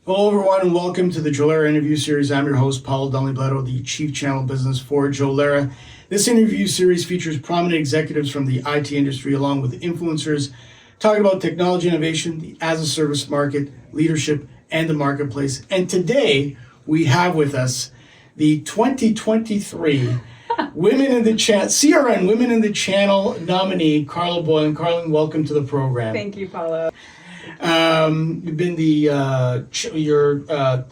Hello, everyone, and welcome to the Jolera Interview Series. I'm your host, Paul Dunleavy, the Chief Channel Business for Jolera. This interview series features prominent executives from the IT industry along with influencers talking about technology innovation, the as-a-service market, leadership, and the marketplace. And today, we have with us the 2023 Women in the CRN Women in the Channel nominee, Carla Boyling. Carla, welcome to the program. Thank you, Paulo. You've been your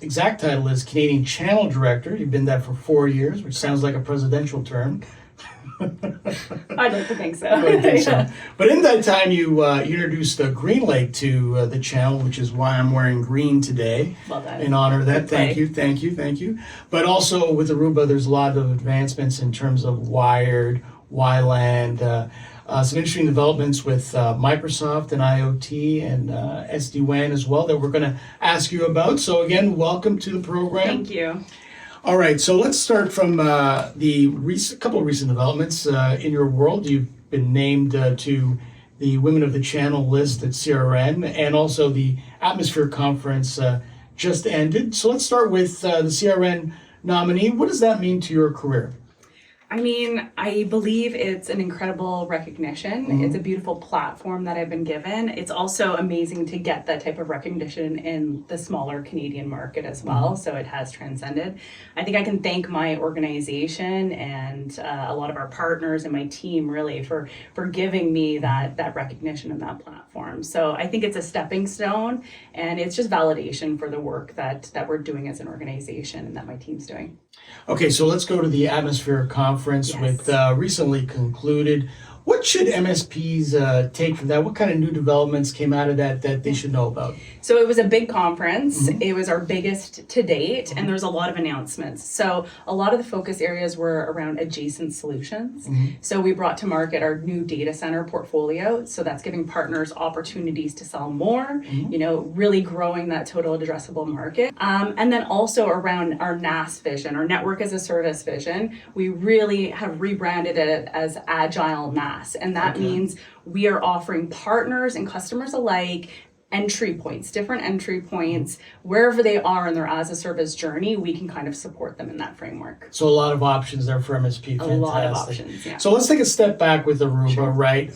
exact title is Canadian Channel Director. You've been that for 4 years, which sounds like a presidential term. I'd like to think so. But in that time, you introduced Green Lake to the channel, which is why I'm wearing green today. Well done. In honor of that. Thank Thank you. But also with Aruba, there's a lot of advancements in terms of wired, WLAN, some interesting developments with Microsoft and IoT and SD-WAN as well that we're going to ask you about. So again, welcome to the program. Thank you. All right, so let's start from the couple of recent developments in your world. You've been named to the Women of the Channel list at CRN, and also the Atmosphere Conference just ended. So let's start with the CRN nominee. What does that mean to your career? I mean, I believe it's an incredible recognition. Mm-hmm. It's a beautiful platform that I've been given. It's also amazing to get that type of recognition in the smaller Canadian market as well. Mm-hmm. So it has transcended. I think I can thank my organization and a lot of our partners and my team really for giving me that recognition and that platform. So I think it's a stepping stone, and it's just validation for the work that we're doing as an organization and that my team's doing. Okay, so let's go to the Atmosphere Conference. Yes. With recently concluded. What should MSPs take from that? What kind of new developments came out of that they should know about? So it was a big conference. Mm-hmm. It was our biggest to date, mm-hmm. and there's a lot of announcements. So a lot of the focus areas were around adjacent solutions. Mm-hmm. So we brought to market our new data center portfolio. So that's giving partners opportunities to sell more, mm-hmm. Really growing that total addressable market. And then also around our NAS vision, our network as a service vision, we really have rebranded it as Agile NAS. And that means we are offering partners and customers alike different entry points, wherever they are in their as-a-service journey, we can kind of support them in that framework. So a lot of options there for MSP. Fantastic. A lot of options, yeah. So let's take a step back with Aruba, sure. Right?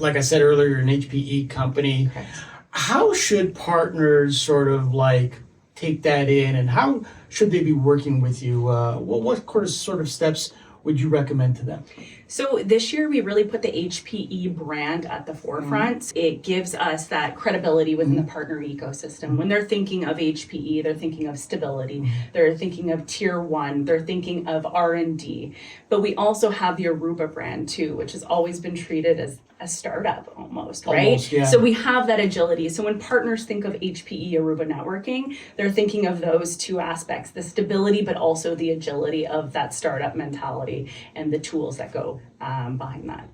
Like I said earlier, you're an HPE company. Correct. How should partners sort of like take that in, and how should they be working with you? What sort of steps would you recommend to them? So this year we really put the HPE brand at the forefront. Mm-hmm. It gives us that credibility within the partner ecosystem. When they're thinking of HPE, they're thinking of stability. Mm-hmm. They're thinking of tier one. They're thinking of R&D. But we also have the Aruba brand too, which has always been treated as a startup almost, right? Yeah. So we have that agility. So when partners think of HPE Aruba Networking, they're thinking of those two aspects, the stability, but also the agility of that startup mentality and the tools that go behind that.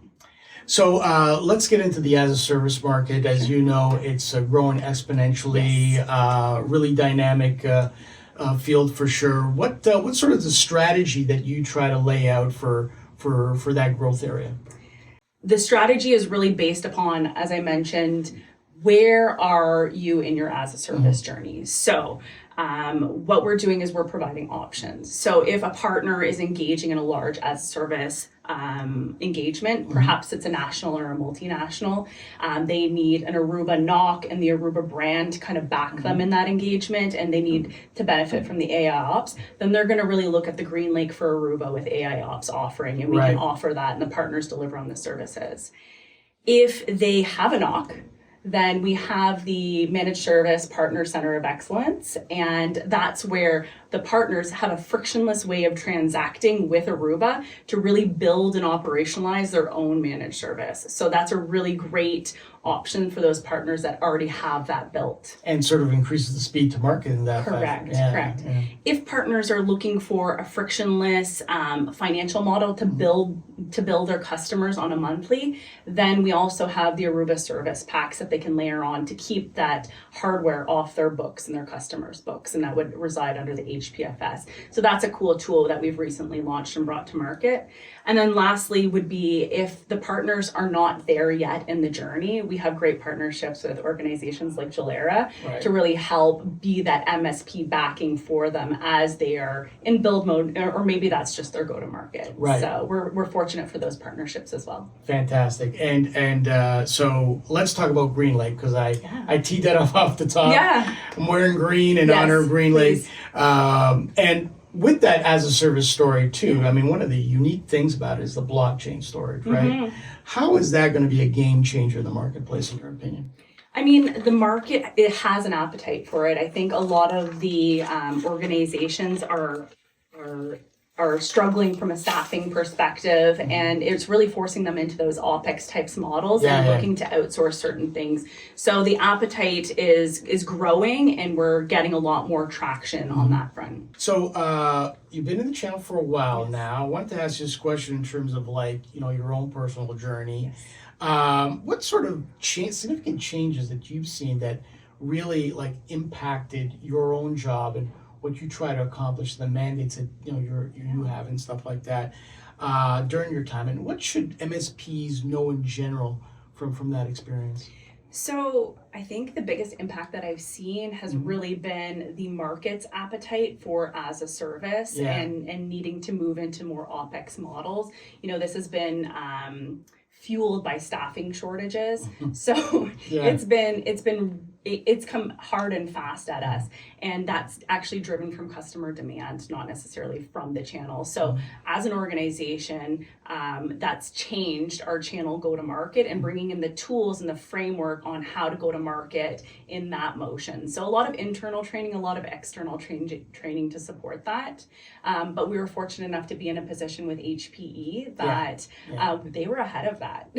So let's get into the as-a-service market. As you know, it's growing exponentially, yes. Really dynamic field for sure. What's sort of the strategy that you try to lay out for that growth area? The strategy is really based upon, as I mentioned, where are you in your as-a-service mm-hmm. journey? So what we're doing is we're providing options. So if a partner is engaging in a large as-a-service engagement, perhaps it's a national or a multinational, they need an Aruba NOC and the Aruba brand to kind of back them in that engagement, and they need to benefit from the AI ops, then they're going to really look at the Green Lake for Aruba with AI ops offering, and we can offer that, and the partners deliver on the services. If they have a NOC, then we have the Managed Service Partner Center of Excellence, and that's where the partners have a frictionless way of transacting with Aruba to really build and operationalize their own managed service. So that's a really great option for those partners that already have that built. And sort of increases the speed to market in that Correct. Yeah. If partners are looking for a frictionless financial model to build their customers on a monthly, then we also have the Aruba service packs that they can layer on to keep that hardware off their books and their customers' books, and that would reside under the HPFS. So that's a cool tool that we've recently launched and brought to market. And then lastly would be if the partners are not there yet in the journey, we have great partnerships with organizations like Jolera to really help be that MSP backing for them as they are in build mode, or maybe that's just their go-to-market. Right. So we're fortunate for those partnerships as well. Fantastic. And so let's talk about Green Lake, because I teed that off the top. Yeah. I'm wearing green in honor of Green Lake. And with that as a service story too, I mean, one of the unique things about it is the blockchain storage, right? How is that going to be a game changer in the marketplace, in your opinion? I mean, the market, it has an appetite for it. I think a lot of the organizations are struggling from a staffing perspective, and it's really forcing them into those OpEx types models and looking to outsource certain things. So the appetite is growing, and we're getting a lot more traction on that front. So you've been in the channel for a while now. I wanted to ask you this question in terms of your own personal journey. What sort of significant changes that you've seen that really impacted your own job and what you try to accomplish, the mandates that you have and stuff like that during your time, and what should MSPs know in general from that experience? So I think the biggest impact that I've seen has really been the market's appetite for as a service and needing to move into more OpEx models. This has been fueled by staffing shortages. So it's come hard and fast at us, and that's actually driven from customer demand, not necessarily from the channel. So as an organization, that's changed our channel go to market and bringing in the tools and the framework on how to go to market in that motion. So a lot of internal training, a lot of external training to support that. But we were fortunate enough to be in a position with HPE that they were ahead of that.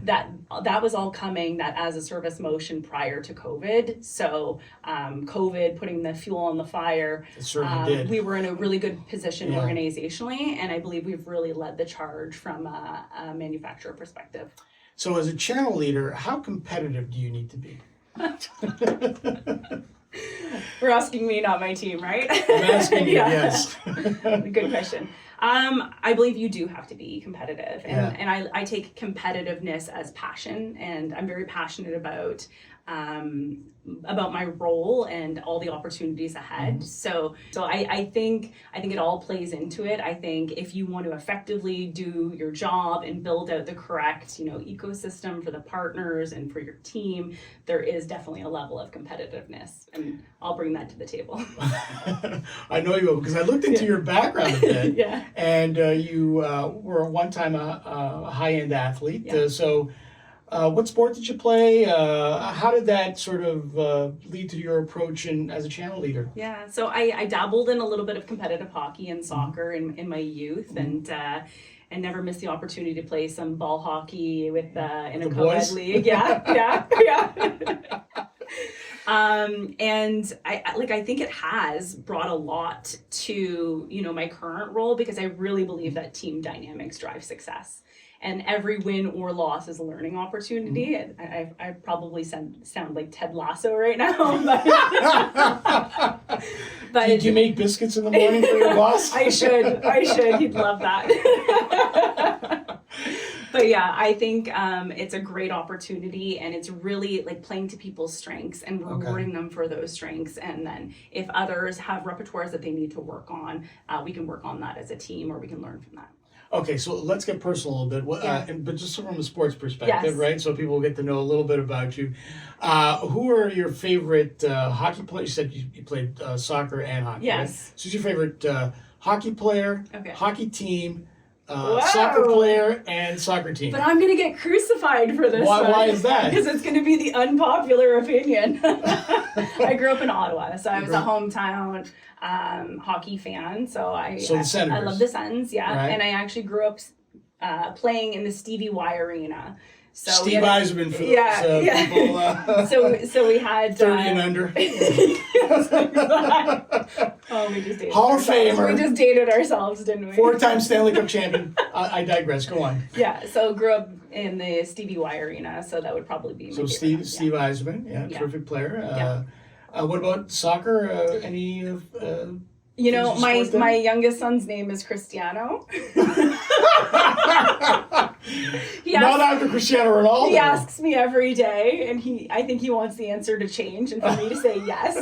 That was all coming, that as a service motion prior to COVID. So COVID putting the fuel on the fire, we were in a really good position organizationally, and I believe we've really led the charge from a manufacturer perspective. So as a channel leader, how competitive do you need to be? We're asking me, not my team, right? I'm asking you, yes. Good question. I believe you do have to be competitive, and I take competitiveness as passion, and I'm very passionate about my role and all the opportunities ahead. So I think it all plays into it. I think if you want to effectively do your job and build out the correct, ecosystem for the partners and for your team, there is definitely a level of competitiveness, and I'll bring that to the table. I know you will, because I looked into your background a bit, and you were one time a high-end athlete. So what sport did you play? How did that sort of lead to your approach as a channel leader? Yeah, so I dabbled in a little bit of competitive hockey and soccer in my youth, and never missed the opportunity to play some ball hockey in a co-ed league. And I think it has brought a lot to my current role, because I really believe that team dynamics drive success. And every win or loss is a learning opportunity. I probably sound like Ted Lasso right now. But do you make biscuits in the morning for your boss? I should. He'd love that. But yeah, I think it's a great opportunity, and it's really playing to people's strengths and rewarding them for those strengths. And then if others have repertoires that they need to work on, we can work on that as a team, or we can learn from that. Okay, so let's get personal a little bit, but just from a sports perspective, right? So people will get to know a little bit about you. Who are your favorite hockey players? You said you played soccer and hockey, right? So who's your favorite hockey player, hockey team, soccer player, and soccer team? But I'm going to get crucified for this one. Why is that? Because it's going to be the unpopular opinion. I grew up in Ottawa, so I was a hometown hockey fan. So I love the Sens, and I actually grew up playing in the Stevie Y Arena. So Steve Eiserman for people. So we had 30 and under. We just dated Hall of Famer. We just dated ourselves, didn't we? 4-time Stanley Cup champion. I digress. Go on. Yeah. So grew up in the Stevie Y Arena. So that would probably be my favorite. Steve Eiserman, terrific player. What about soccer? Any You know, Did you support them? my youngest son's name is Cristiano. Not after Cristiano Ronaldo. He asks me every day, and I think he wants the answer to change and for me to say yes.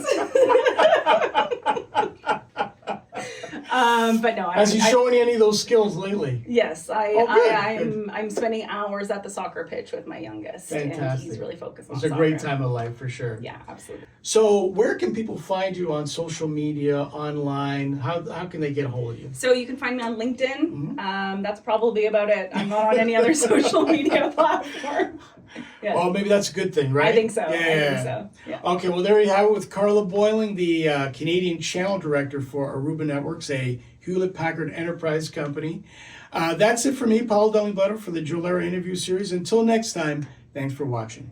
But no, Has he shown you any of those skills lately? Yes, Good. I'm spending hours at the soccer pitch with my youngest, Fantastic. and he's really focused on It's a soccer. great time of life for sure. Yeah, absolutely. So where can people find you on social media, online? How can they get a hold of you? So you can find me on LinkedIn. Mm-hmm. That's probably about it. I'm not on any other social media platform. Yeah. Well, maybe that's a good thing, right? I think so. Yeah. I think so. Yeah. Okay, well, there you have it with Carla Boyling, the Canadian Channel Director for Aruba Networks, a Hewlett-Packard Enterprise company. That's it for me, Paul Dunley-Bledsoe, for the Jolera Interview Series. Until next time, thanks for watching.